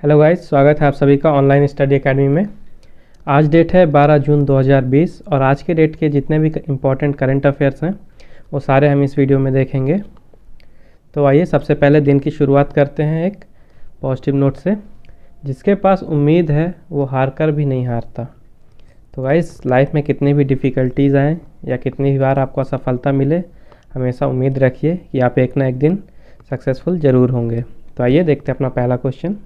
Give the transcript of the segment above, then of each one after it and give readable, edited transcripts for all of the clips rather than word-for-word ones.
Hello guys, स्वागत है आप सभी का ऑनलाइन स्टडी एकेडमी में। आज डेट है 12 जून 2020 और आज के डेट के जितने भी इम्पोर्टेंट करंट अफेयर्स हैं वो सारे हम इस वीडियो में देखेंगे। तो आइए सबसे पहले दिन की शुरुआत करते हैं एक पॉजिटिव नोट से। जिसके पास उम्मीद है वो हार कर भी नहीं हारता। तो गाइस, लाइफ में कितनी भी डिफ़िकल्टीज़ आएँ या कितनी भी बार आपको असफलता मिले, हमेशा उम्मीद रखिए कि आप एक ना एक दिन सक्सेसफुल ज़रूर होंगे। तो आइए देखते हैं अपना पहला क्वेश्चन।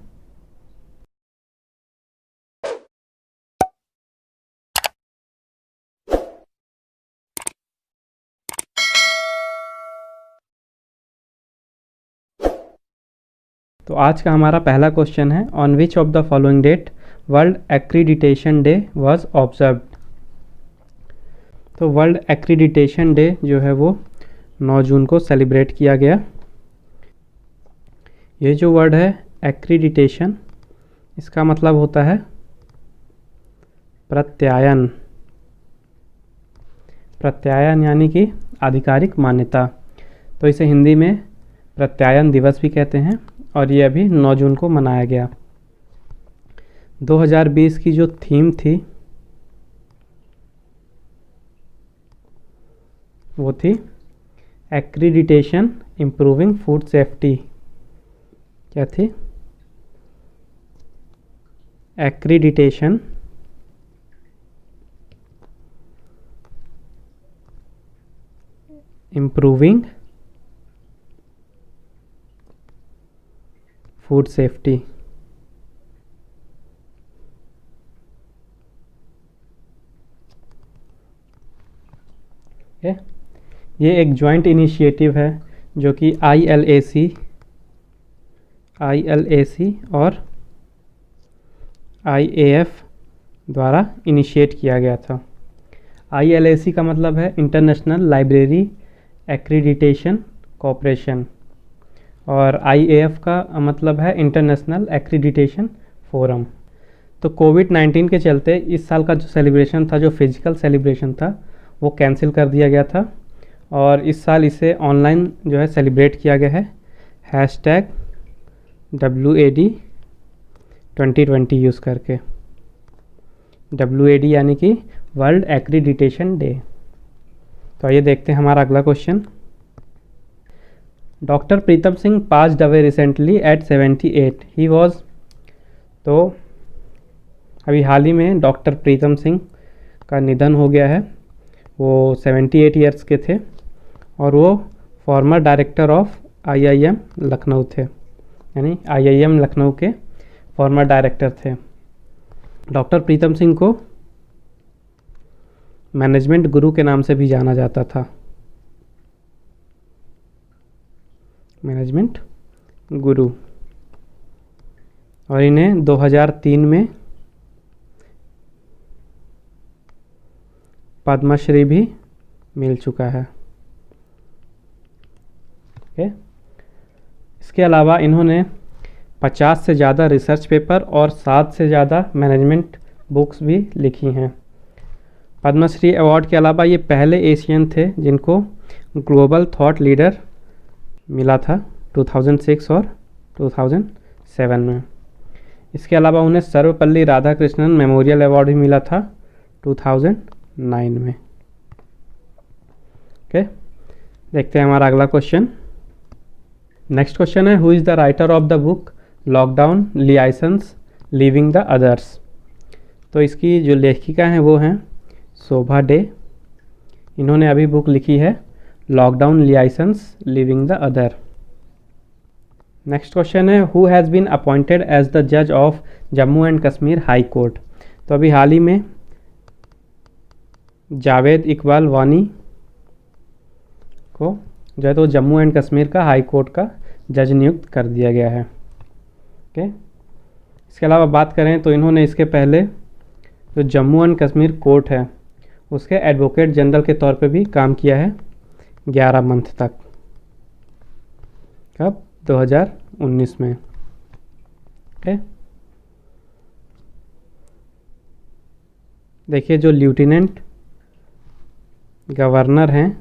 तो आज का हमारा पहला क्वेश्चन है, on which of the following date world accreditation day was observed. तो वर्ल्ड एक्रीडिटेशन डे जो है वो 9 जून को सेलिब्रेट किया गया। ये जो वर्ड है एक्रीडिटेशन, इसका मतलब होता है प्रत्यायन। प्रत्यायन यानी कि आधिकारिक मान्यता। तो इसे हिंदी में प्रत्यायन दिवस भी कहते हैं और ये अभी 9 जून को मनाया गया। 2020 की जो थीम थी वो थी एक्रीडिटेशन इम्प्रूविंग फूड सेफ्टी। क्या थी? Accreditation improving food safety. ये एक जॉइंट इनिशिएटिव है जो कि ILAC और IAF द्वारा इनिशिएट किया गया था। ILAC का मतलब है इंटरनेशनल लाइब्रेरी एक्रीडिटेशन कॉरपोरेशन और IAF का मतलब है इंटरनेशनल एक्रीडिटेशन फोरम। तो कोविड-19 के चलते इस साल का जो सेलिब्रेशन था, जो फिजिकल सेलिब्रेशन था, वो कैंसिल कर दिया गया था और इस साल इसे ऑनलाइन जो है सेलिब्रेट किया गया है #WAD 2020 यूज़ करके। WAD यानी कि वर्ल्ड एक्रीडिटेशन डे। तो आइए देखते हैं हमारा अगला question. Doctor Pritam Singh passed away recently eight 78 he was. तो अभी हाल ही में डॉक्टर प्रीतम सिंह का निधन हो गया है। वो 78 ईयर्स के थे और वो farmer director of IIM Lucknow थे, यानी IIM लखनऊ के फॉर्मर डायरेक्टर थे। डॉक्टर प्रीतम सिंह को मैनेजमेंट गुरु के नाम से भी जाना जाता था। मैनेजमेंट गुरु। और इन्हें 2003 में पद्मश्री भी मिल चुका है। इसके अलावा इन्होंने 50 से ज़्यादा रिसर्च पेपर और 7 से ज़्यादा मैनेजमेंट बुक्स भी लिखी हैं। पद्मश्री अवार्ड के अलावा ये पहले एशियन थे जिनको ग्लोबल थॉट लीडर मिला था 2006 और 2007 में। इसके अलावा उन्हें सर्वपल्ली राधाकृष्णन मेमोरियल अवार्ड भी मिला था 2009 में। ओके, देखते हैं हमारा अगला क्वेश्चन। नेक्स्ट क्वेश्चन है, who is the writer of the book lockdown licence living the others. तो इसकी जो लेखिका हैं वो हैं शोभा डे। इन्होंने अभी बुक लिखी है lockdown licence living the other. Next question है, who has been appointed as the जज of Jammu and Kashmir high court. तो अभी हाल ही में जावेद इकबाल वानी को जो है तो जम्मू एंड कश्मीर का हाई कोर्ट का जज नियुक्त कर दिया गया है। ओके, इसके अलावा बात करें तो इन्होंने इसके पहले जो जम्मू एंड कश्मीर कोर्ट है उसके एडवोकेट जनरल के तौर पे भी काम किया है 11 मंथ तक। कब? 2019 में। ओके, देखिए जो लेफ्टिनेंट गवर्नर हैं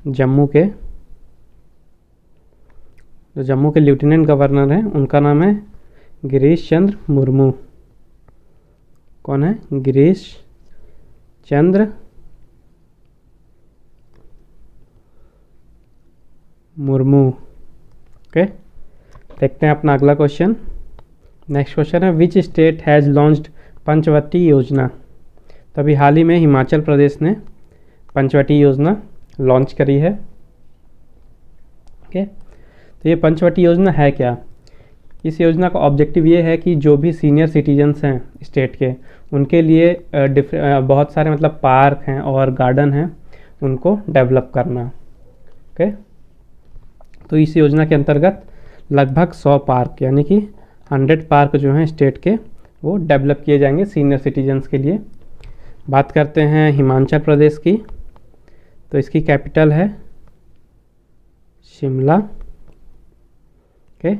जम्मू के, जो जम्मू के लेफ्टिनेंट गवर्नर हैं उनका नाम है गिरीश चंद्र मुर्मू। कौन है? गिरीश चंद्र मुर्मू। ओके, देखते हैं अपना अगला क्वेश्चन। नेक्स्ट क्वेश्चन है which state has launched Panchavati योजना। तो अभी हाल ही में हिमाचल प्रदेश ने पंचवटी योजना लॉन्च करी है। ओके, तो ये पंचवटी योजना है क्या? इस योजना का ऑब्जेक्टिव ये है कि जो भी सीनियर सिटीजन्स हैं स्टेट के, उनके लिए बहुत सारे मतलब पार्क हैं और गार्डन हैं, उनको डेवलप करना। ओके, तो इस योजना के अंतर्गत लगभग 100 पार्क यानी कि 100 पार्क जो हैं स्टेट के, वो डेवलप किए जाएंगे सीनियर सिटीजन्स के लिए। बात करते हैं हिमाचल प्रदेश की, तो इसकी कैपिटल है शिमला। ओके,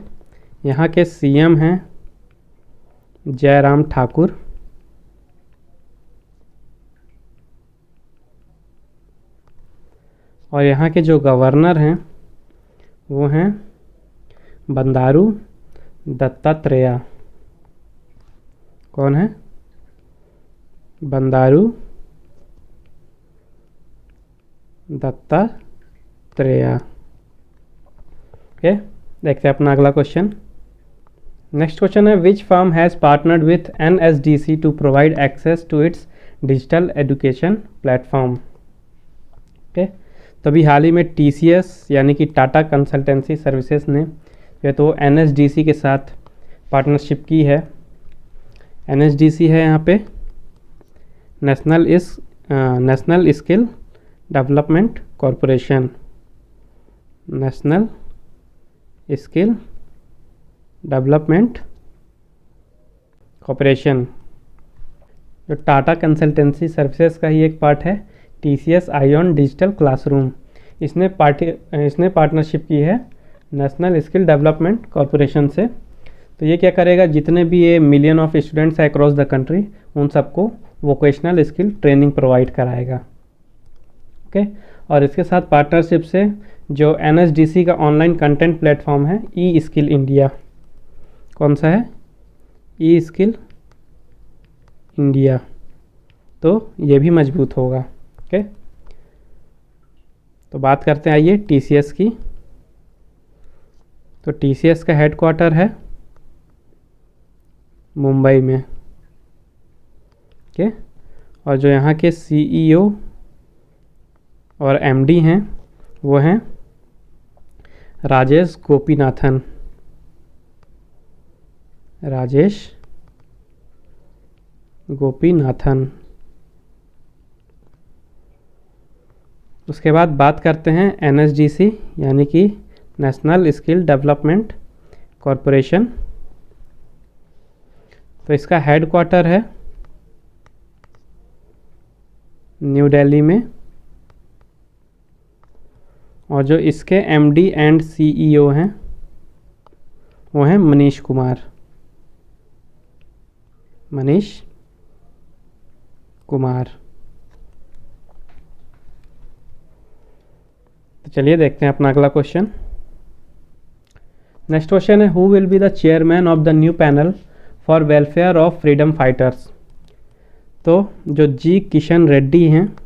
यहाँ के सीएम हैं जयराम ठाकुर। और यहाँ के जो गवर्नर हैं वो हैं बंडारू दत्तात्रेय। कौन है? बंडारू दत्तात्रेय। ओके, देखते हैं अपना अगला क्वेश्चन। नेक्स्ट क्वेश्चन है which firm has partnered with NSDC to provide access to its digital education platform. Okay, तो अभी हाल ही में TCS यानी कि टाटा कंसल्टेंसी सर्विसेज ने जो तो NSDC के साथ पार्टनरशिप की है। NSDC है यहाँ पे national skill development corporation. National skill development corporation जो टाटा कंसल्टेंसी सर्विसेज का ही एक पार्ट है। TCS आईऑन डिजिटल क्लासरूम, इसने पार्टनरशिप की है नेशनल स्किल डेवलपमेंट कॉरपोरेशन से। तो ये क्या करेगा, जितने भी ये मिलियन ऑफ स्टूडेंट्स है अक्रॉस द कंट्री, उन सबको वोकेशनल स्किल ट्रेनिंग प्रोवाइड कराएगा। ओके, और इसके साथ पार्टनरशिप से जो NSDC का ऑनलाइन कंटेंट प्लेटफॉर्म है ई स्किल इंडिया। कौन सा है? ई स्किल इंडिया, तो ये भी मजबूत होगा। ओके, तो बात करते हैं आइए TCS की। तो TCS का हेडक्वार्टर है मुंबई में। ओके, और जो यहाँ के CEO और MD हैं वो हैं राजेश गोपीनाथन। राजेश गोपीनाथन। उसके बाद बात करते हैं NSDC यानी कि नेशनल स्किल डेवलपमेंट कॉरपोरेशन। तो इसका हेडक्वार्टर है न्यू दिल्ली में, और जो इसके MD एंड CEO हैं वो हैं मनीष कुमार। तो चलिए देखते हैं अपना अगला क्वेश्चन। नेक्स्ट क्वेश्चन है who will be the chairman of the new panel for welfare of freedom fighters. तो जो जी किशन रेड्डी हैं,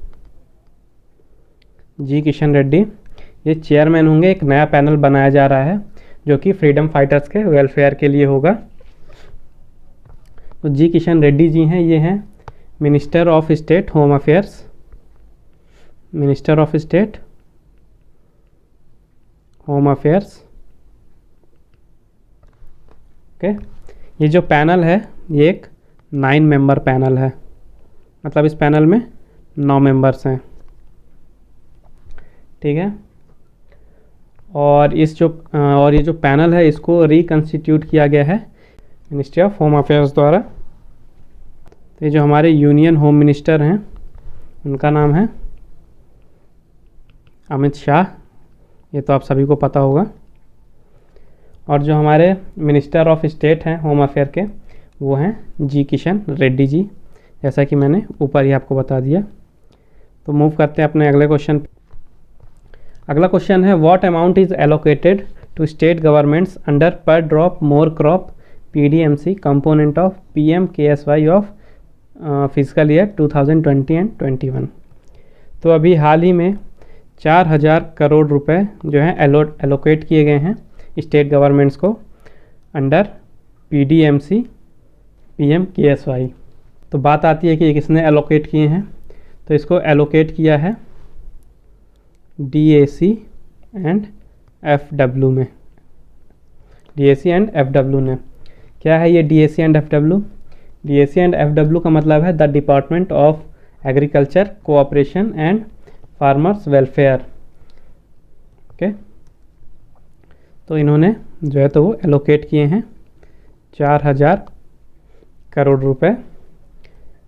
ये चेयरमैन होंगे। एक नया पैनल बनाया जा रहा है जो कि फ्रीडम फाइटर्स के वेलफेयर के लिए होगा। तो जी किशन रेड्डी जी हैं, ये हैं minister of state home affairs. Minister of state home affairs. Okay, ये जो पैनल है ये एक 9 मेंबर पैनल है, मतलब इस पैनल में 9 मेंबर्स हैं। ठीक है, और ये जो पैनल है इसको रिकंस्टिट्यूट किया गया है मिनिस्ट्री ऑफ होम अफेयर्स द्वारा। तो ये जो हमारे यूनियन होम मिनिस्टर हैं उनका नाम है अमित शाह, ये तो आप सभी को पता होगा। और जो हमारे मिनिस्टर ऑफ स्टेट हैं होम अफेयर के, वो हैं जी किशन रेड्डी जी, जैसा कि मैंने ऊपर ही आपको बता दिया। तो मूव करते हैं अपने अगले क्वेश्चन। अगला क्वेश्चन है what amount is allocated to state governments under per drop more crop PDMC component of PMKSY of physical year 2020 and 21। तो अभी हाल ही में 4000 करोड़ रुपए जो हैं एलोकेट किए गए हैं स्टेट गवर्नमेंट्स को अंडर PDMC PMKSY। तो बात आती है कि ये किसने एलोकेट किए हैं, तो इसको एलोकेट किया है DAC एंड FW में, DAC एंड FW ने। क्या है ये DAC and FW? DAC and FW का मतलब है the department of agriculture cooperation and farmers welfare. Okay, तो इन्होंने जो है तो वो एलोकेट किए हैं 4000 करोड़ रुपए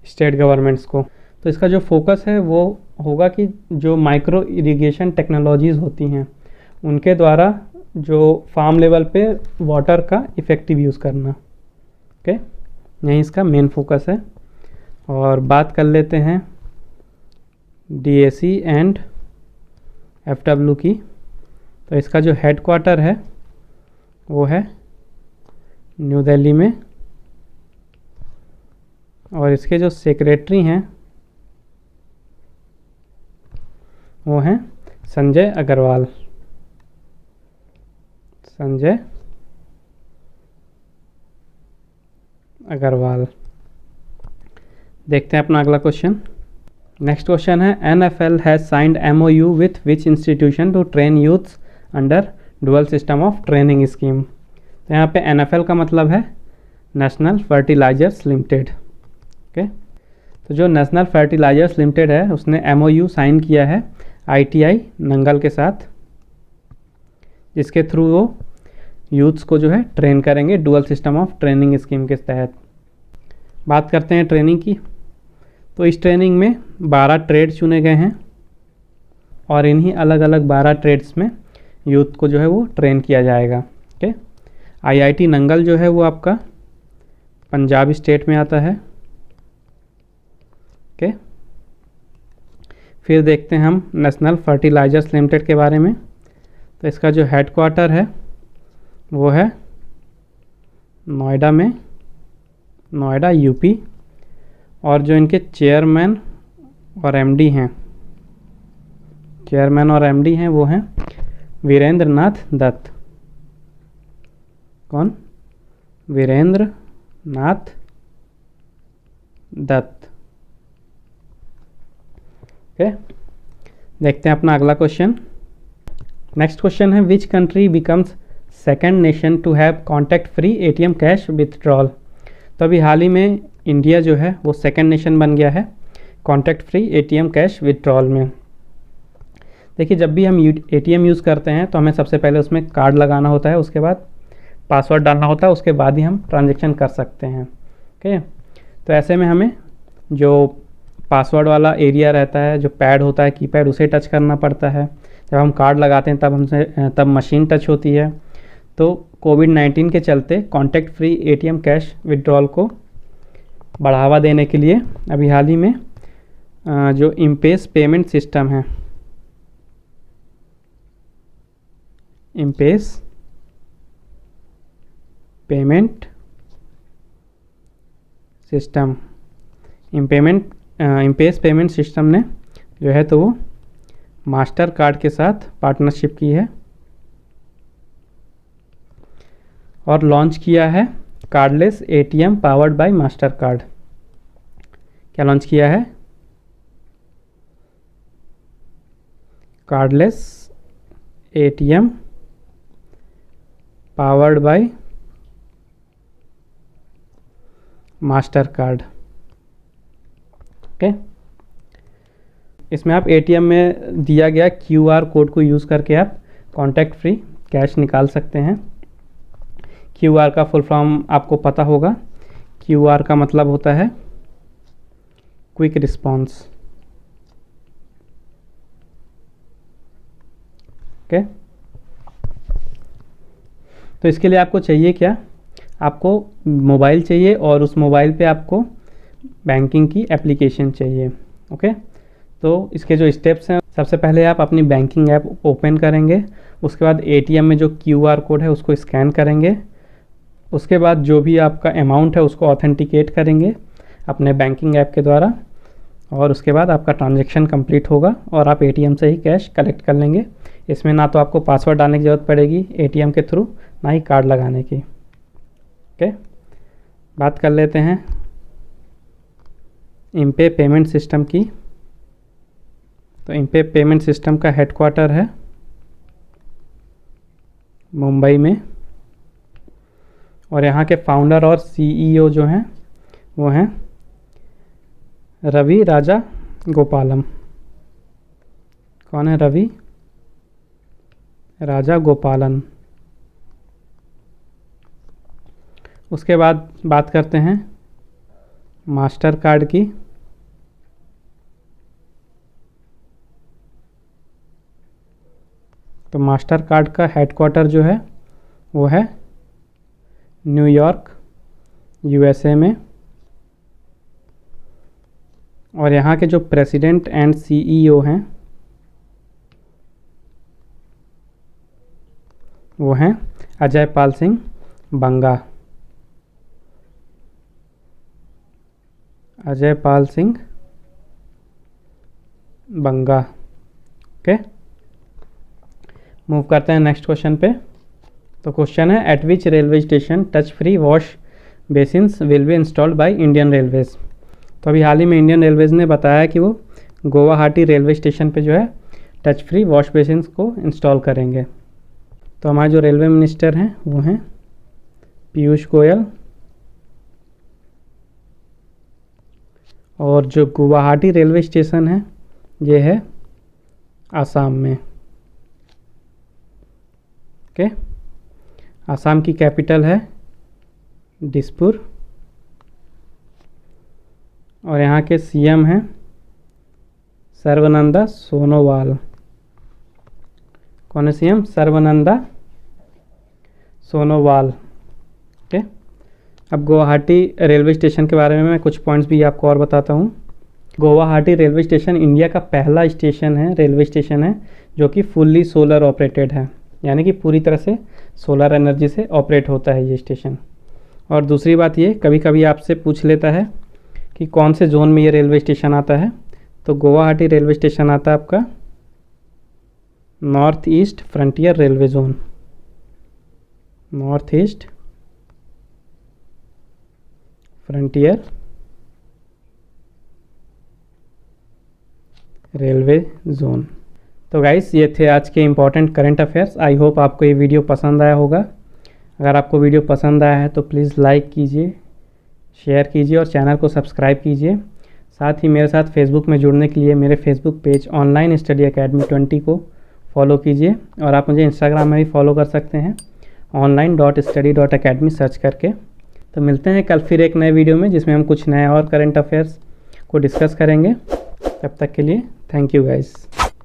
स्टेट गवर्नमेंट्स को। तो इसका जो फोकस है वो होगा कि जो माइक्रो इरिगेशन टेक्नोलॉजीज़ होती हैं उनके द्वारा जो फार्म लेवल पे वाटर का इफ़ेक्टिव यूज़ करना। ओके, यही इसका मेन फोकस है। और बात कर लेते हैं DAC एंड FW की। तो इसका जो हेड क्वार्टर है वो है न्यू दिल्ली में, और इसके जो सेक्रेटरी हैं वो हैं संजय अग्रवाल। संजय अग्रवाल। देखते हैं अपना अगला क्वेश्चन। नेक्स्ट क्वेश्चन है NFL has signed MOU with which institution to train youths under dual system of training scheme. तो यहाँ पे NFL का मतलब है नेशनल फर्टिलाइजर्स लिमिटेड। ओके, तो जो नेशनल फर्टिलाइजर्स लिमिटेड है उसने MOU साइन किया है ITI नंगल के साथ, जिसके थ्रू वो यूथ्स को जो है ट्रेन करेंगे dual system of training scheme के तहत। बात करते हैं ट्रेनिंग की। तो इस ट्रेनिंग में 12 ट्रेड चुने गए हैं और इन्हीं अलग अलग 12 ट्रेड्स में यूथ को जो है वो ट्रेन किया जाएगा। ओके, IIT नंगल जो है वो आपका पंजाब स्टेट में आता है। ओके, फिर देखते हैं हम नेशनल फर्टिलाइजर्स लिमिटेड के बारे में। तो इसका जो हेड क्वार्टर है वो है नोएडा में, नोएडा UP। और जो इनके चेयरमैन और MD हैं, चेयरमैन और MD हैं वो हैं वीरेंद्र नाथ दत्त। कौन? वीरेंद्र नाथ दत्त। ओके, देखते हैं अपना अगला क्वेश्चन। नेक्स्ट क्वेश्चन है which country becomes second nation to have contact free ATM cash withdrawal. तो अभी हाल ही में इंडिया जो है वो सेकेंड नेशन बन गया है contact free ATM cash withdrawal में। देखिए, जब भी हम ATM यूज़ करते हैं तो हमें सबसे पहले उसमें कार्ड लगाना होता है, उसके बाद पासवर्ड डालना होता है, उसके बाद ही हम ट्रांजैक्शन कर सकते हैं। ओके, तो ऐसे में हमें जो पासवर्ड वाला एरिया रहता है, जो पैड होता है कीपैड, उसे टच करना पड़ता है। जब हम कार्ड लगाते हैं तब मशीन टच होती है। तो कोविड-19 के चलते contact free ATM cash withdrawal को बढ़ावा देने के लिए अभी हाल ही में जो इम्पेस पेमेंट सिस्टम है, इम्पेस पेमेंट सिस्टम, इम्पेस पेमेंट सिस्टम ने जो है तो वो मास्टर कार्ड के साथ पार्टनरशिप की है और लॉन्च किया है cardless ATM powered by master card. क्या लॉन्च किया है? Cardless ATM powered by master card. Okay, इसमें आप ATM में दिया गया QR कोड को यूज़ करके आप कॉन्टैक्ट फ्री कैश निकाल सकते हैं। QR का फुल फॉर्म आपको पता होगा। QR का मतलब होता है क्विक रिस्पॉन्स। ओके, तो इसके लिए आपको चाहिए क्या? आपको मोबाइल चाहिए और उस मोबाइल पे आपको बैंकिंग की एप्लीकेशन चाहिए। ओके, तो इसके जो स्टेप्स हैं, सबसे पहले आप अपनी बैंकिंग ऐप ओपन करेंगे, उसके बाद ATM में जो QR कोड है उसको स्कैन करेंगे, उसके बाद जो भी आपका अमाउंट है उसको ऑथेंटिकेट करेंगे अपने बैंकिंग ऐप के द्वारा, और उसके बाद आपका ट्रांजैक्शन कंप्लीट होगा और आप एटीएम से ही कैश कलेक्ट कर लेंगे। इसमें ना तो आपको पासवर्ड डालने की ज़रूरत पड़ेगी एटीएम के थ्रू, ना ही कार्ड लगाने की। ओके, बात कर लेते हैं इम्पे पेमेंट सिस्टम की। तो इम्पे पेमेंट सिस्टम का हेडक्वार्टर है मुंबई में, और यहाँ के फाउंडर और सीईओ जो हैं वो हैं रवि राजा गोपालम। कौन है? रवि राजा गोपालन। उसके बाद बात करते हैं मास्टर कार्ड की। तो मास्टर कार्ड का हेडक्वार्टर जो है वो है न्यूयॉर्क यूएसए में, और यहाँ के जो प्रेसिडेंट एंड सीईओ हैं वो हैं अजय पाल सिंह बंगा। अजय पाल सिंह बंगा। ओके, मूव करते हैं नेक्स्ट क्वेश्चन पे। तो क्वेश्चन है eight which railway station touch free wash basins will be installed by Indian railways. तो अभी हाल ही में इंडियन रेलवेज ने बताया कि वो गुवाहाटी रेलवे स्टेशन पे जो है टच फ्री वॉश बेसिन्स को इंस्टॉल करेंगे। तो हमारे जो रेलवे मिनिस्टर हैं वो हैं पीयूष गोयल, और जो गुवाहाटी रेलवे स्टेशन है ये है आसाम में। ओके, आसाम की कैपिटल है दिसपुर, और यहाँ के सीएम हैं सर्बानंद सोनोवाल। कौन है सीएम? सर्बानंद सोनोवाल। ओके, अब गुवाहाटी रेलवे स्टेशन के बारे में मैं कुछ पॉइंट्स भी आपको और बताता हूँ। गुवाहाटी रेलवे स्टेशन इंडिया का पहला स्टेशन है, रेलवे स्टेशन है जो कि फुल्ली सोलर ऑपरेटेड है, यानी कि पूरी तरह से सोलर एनर्जी से ऑपरेट होता है ये स्टेशन। और दूसरी बात ये, कभी कभी आपसे पूछ लेता है कि कौन से जोन में ये रेलवे स्टेशन आता है। तो गुवाहाटी रेलवे स्टेशन आता है आपका north east frontier railway zone. North east frontier railway zone. तो गाइस, ये थे आज के important current affairs. I hope आपको ये वीडियो पसंद आया होगा। अगर आपको वीडियो पसंद आया है तो प्लीज़ लाइक कीजिए, शेयर कीजिए और चैनल को सब्सक्राइब कीजिए। साथ ही मेरे साथ फेसबुक में जुड़ने के लिए मेरे Facebook page online study academy 20 को फॉलो कीजिए, और आप मुझे इंस्टाग्राम में भी फॉलो कर सकते हैं online.study.academy सर्च करके। तो मिलते हैं कल फिर एक नए वीडियो में जिसमें हम कुछ नए और करंट अफेयर्स को डिस्कस करेंगे। तब तक के लिए थैंक यू गाइस।